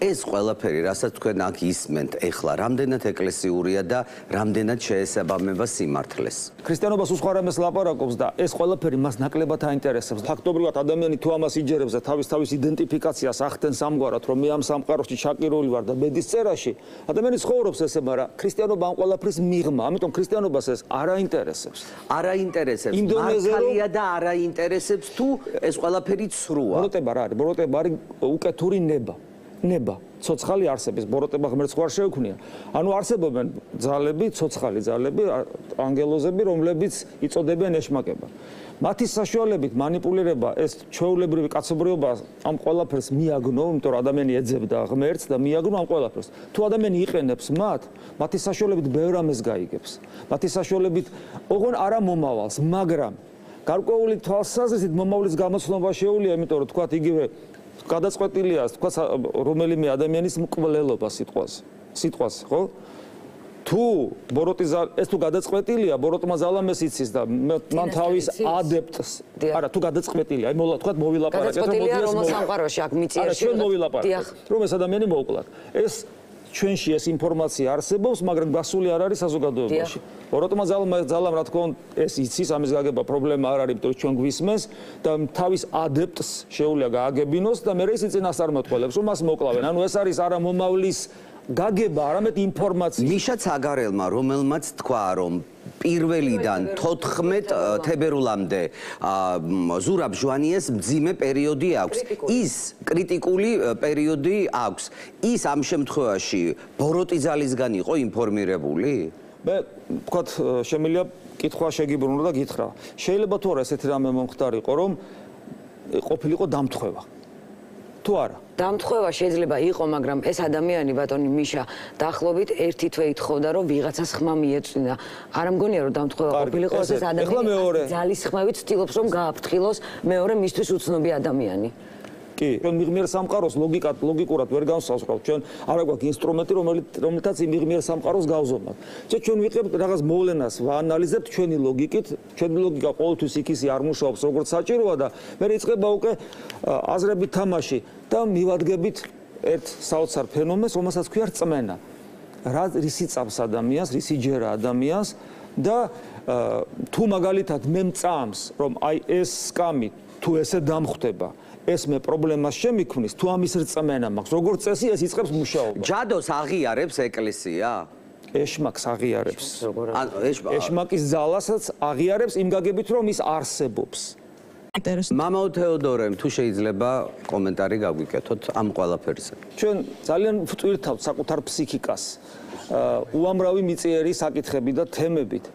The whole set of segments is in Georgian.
ეს ყველაფერი, რასაც თქვენ აქ ისმენთ, ეხლა რამდენად ეკლესიურია და რამდენად შეესაბამება სიმართლეს. ქრისტიანობას უსხარამეს ლაპარაკობს და ეს ყველაფერი მას ნაკლებად აინტერესებს. ფაქტობრივად ადამიანი თუ ამას იჯერებს და თავის იდენტიფიკაციას ახდენს ამგვარად, რომ მე ამ სამყაროში ჩაკირული ვარ და ბედის წერაში, ადამიანი ცხოვრობს ესე, მაგრამ ქრისტიანობა ამ ყველაფრის მიღმა, ამიტომ ქრისტიანობას ეს არ აინტერესებს. არ აინტერესებს, მართალია და არ აინტერესებს თუ ეს ყველაფერი ცრუა. ბოროტება არის უკეთური ნება, ცოცხალი არსების, ბოროტება ღმერთს ხوار შეუქმნია. ანუ არსებობენ ძალები, ცოცხალი ძალები, ანგელოზები, რომლებიც იწოდებიან ეშმაკება. მათი საშუალებით манипуლირება ეს ჩვეულებრივი კაცობრიობა ამ ყველაფერს მიაგნო, იმიტომ რომ ადამიანი ეძებდა ღმერთს და მიაგნო ამ ყველაფერს. თუ ადამიანი იყენებს მათი საშუალებით ბევრ ამას გაიგებს. მათი საშუალებით ოღონ არა მომავალს, მაგრამ გარკვეული თვალსაზრისით მომავლის გამოცნობა შეუძლია, იმიტომ რომ თქვათ იგივე გადაწყვეტილია, თქვა რომელიმე ადამიანის მკვლელობა სიტყვას, ხო? თუ ეს თუ გადაწყვეტილია, ბოროტმა ზალამეს იცის და მან თავის ადეპტს, არა, თუ გადაწყვეტილია, აი თქვა მოვილაპარაკეთ, რომ რომელ სამყაროში აქ მიწიერში, ჩვენ მოვილაპარაკეთ, რომ ეს ადამიანი მოვკლათ. ეს ჩვენში ეს ინფორმაცია არსებობს, მაგრამ გასული არ არის საზოგადოებაში. ბოროტმა ზალამ რა თქმა უნდა ეს იცის, ამის გაგება პრობლემა არ არის, იმიტომ რომ ჩვენ გვისმენს და თავის ადეპტს შეუძლია გააგებინოს და მე ის წინასწარმეტყველებს, რომ მას მოკლავენ. ანუ ეს არის არა მომავლის გაგება, არამედ ინფორმაცია. მიშა ცაგარელმა, რომელმაც თქვა, რომ პირველიდან 14 თებერვლამდე ზურაბ ჟვანიეს მძიმე პერიოდი აქვს. ის კრიტიკული პერიოდი აქვს. ის ამ შემთხვევაში ბოროტიზალისგან იყო ინფორმირებული? მე ვთქვათ, შემიძლია კითხვა შეგიბრუნო და გითხრა. შეიძლება თუ არა ესეთი რამე მომხდარიყო, რომ ყოფილიყო დამთხევა. თუ არა? დამთხევა შეიძლება იყო, მაგრამ ეს ადამიანი ბატონი მიშა დაახლოებით ერთი თვე ითხოვდა, რომ ვიღაცას ხმა მიეწვინა. არ მგონია რომ დამთხევა ყოფილიყო, ეს ადამიანი ძალის ხმებით ცდილობს რომ გააფრთხილოს მეორე მისთვის უცნობი ადამიანი. კი, ჩვენ მიღმიერ სამყაროს ლოგიკურად ვერ განსაზღვრავთ. ჩვენ არ აქვს ინსტრუმენტი, რომელთაც მიღმიერ სამყაროს გავზომავთ. ჩვენ ვიყებთ რაღაც მოვლენას, ვაანალიზებთ ჩვენი ლოგიკით, ჩვენი ლოგიკა ყოველთვის იქისი არ მუშაობს, როგორც საჭიროა და მე იწყება უკვე აზრებით თამაში და მივადგებით ერთ საოცარ ფენომენს, რომელსაც ქვია რწმენა. რისი წამს ადამიანს, რისი ჯერა ადამიანს და თუ მაგალითად მე მწამს, რომ აი ეს სკამი თუ ესე დამხვდება, ეს მე პრობლემას შემიქმნის, თუ ამის რწმენა მაქვს, როგორც წესი ეს იწყებს მუშაობა. ჯადოს აღიარებს ეკლესია? ეშმაკს აღიარებს. ეშმაკის ძალასაც აღიარებს იმ გაგებით, რომ ის არსებობს. მამაო თეოდორემ, თუ შეიძლება კომენტარი გაგვიკეთოთ ამ ყველაფერზე. ჩვენ ძალიან ვტვირთავთ საკუთარ ფსიქიკას, უამრავი მიწიერი საკითხები და თემებით.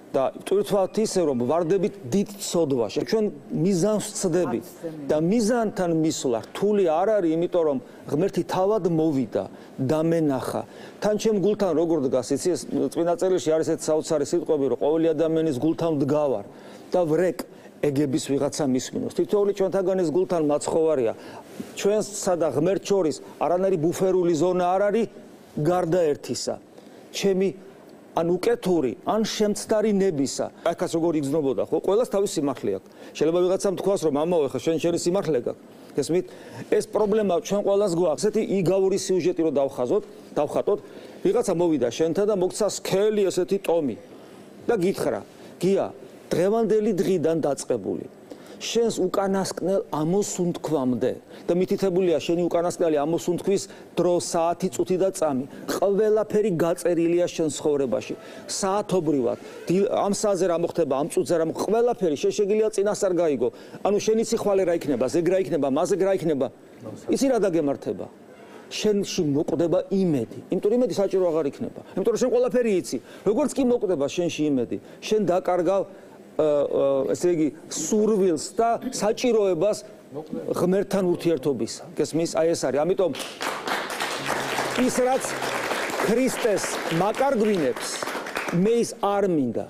და ვტვირთვათ ისე, რომ ვარდებით დიდ ცოდვაში. ჩვენ მიზანს ვცდებით და მიზანთან მისვლა რთული არ არის, იმიტომ რომ ღმერთი თავად მოვიდა, დამენახა. თან ჩემ გულთან როგორ დგას, იცი, ეს წმინდა წერილში არის ეს საოცარი სიტყვები, რომ ყოველი ადამიანის გულთან ვდგავარ და ვრეკ ეგების ვიღაცა მისმინოს. თითოეული ჩვენთაგანის გულთან მაცხოვარია. ჩვენსა და ღმერთს შორის არანაირი ბუფერული ზონა არ არის გარდა ერთისა. ჩემი ან უკეთური, ან შემცდარი ნებისა. აქაც როგორ იგრძნობოდა, ხო? ყველას თავის სიმართლე აქვს. შეიძლება ვიღაცამ თქვას, რომ ამაო, ხა შენი სიმართლე გაქვს. გესმით? ეს პრობლემა ჩვენ ყველას გვაქვს. ესეთი იგავური სიუჟეტი რო დავხატოთ, ვიღაცა მოვიდა შენთან და მოგცა სქელი ესეთი ტომი. და გითხრა, გია, დღევანდელი დღიდან დაწყებული. შენს უკანასკნელ ამოსუნთქვამდე და მითითებულია შენი უკანასკნელი ამოსუნთქვის დრო, საათი, წუთი და წამი. ყველაფერი გაწერილია შენ ცხოვრებაში. საათობრივად, ამ საათზე რა მოხდება, ამ წუთზე რა მოხდება, ყველაფერი შეგიძლია წინასწარ გაიგო. ანუ შენი სიხვალე რა იქნება, ზეგ რა იქნება, მაზეგ რა იქნება. იცი რა დაგემართება? შენში მოკვდება იმედი. იმიტომ იმედი საჭირო აღარ იქნება. იმიტომ რომ შენ ყველაფერი იცი. როგორც კი მოკვდება შენში იმედი, შენ დაკარგავ ესე იგი სურვილს და საჭიროებას ღმერთთან ურთიერთობისა. გესმის? აი ეს არის. ამიტომ ის რაც ქრისტეს მაკარგვინებს, მე ის არ მინდა.